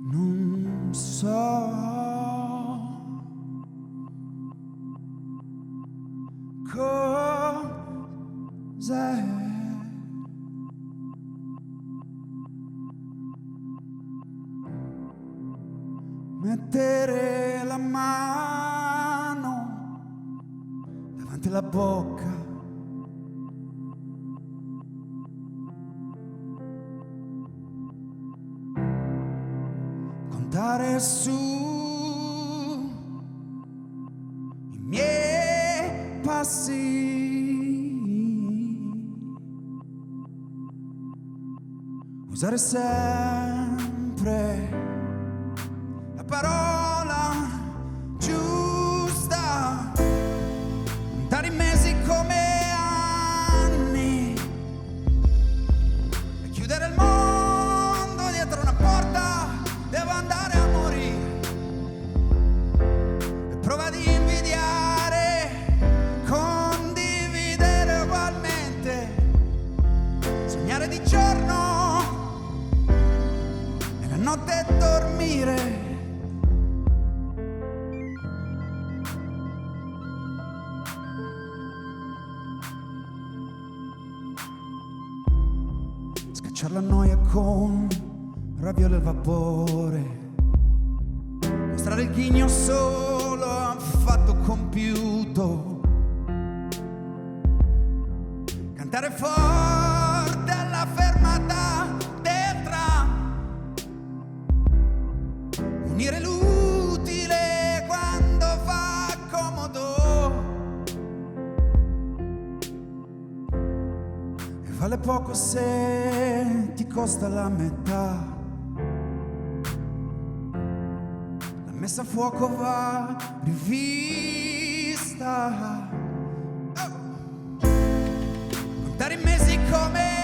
Non so cos'è mettere la mano davanti alla bocca, contare su i miei passi, usare sempre la parola giusta, contare i mesi come anni e chiudere il mondo dietro una porta. Devo andare a morire e prova ad invidiare, condividere ugualmente, sognare di giorno e la notte dormire. Scacciare la noia con ravioli al vapore, mostrare il ghigno solo a fatto compiuto, cantare forte alla fermata del tram, unire l'utile quando fa comodo e vale poco se ti costa la metà. Messa a fuoco va rivista, contare i mesi come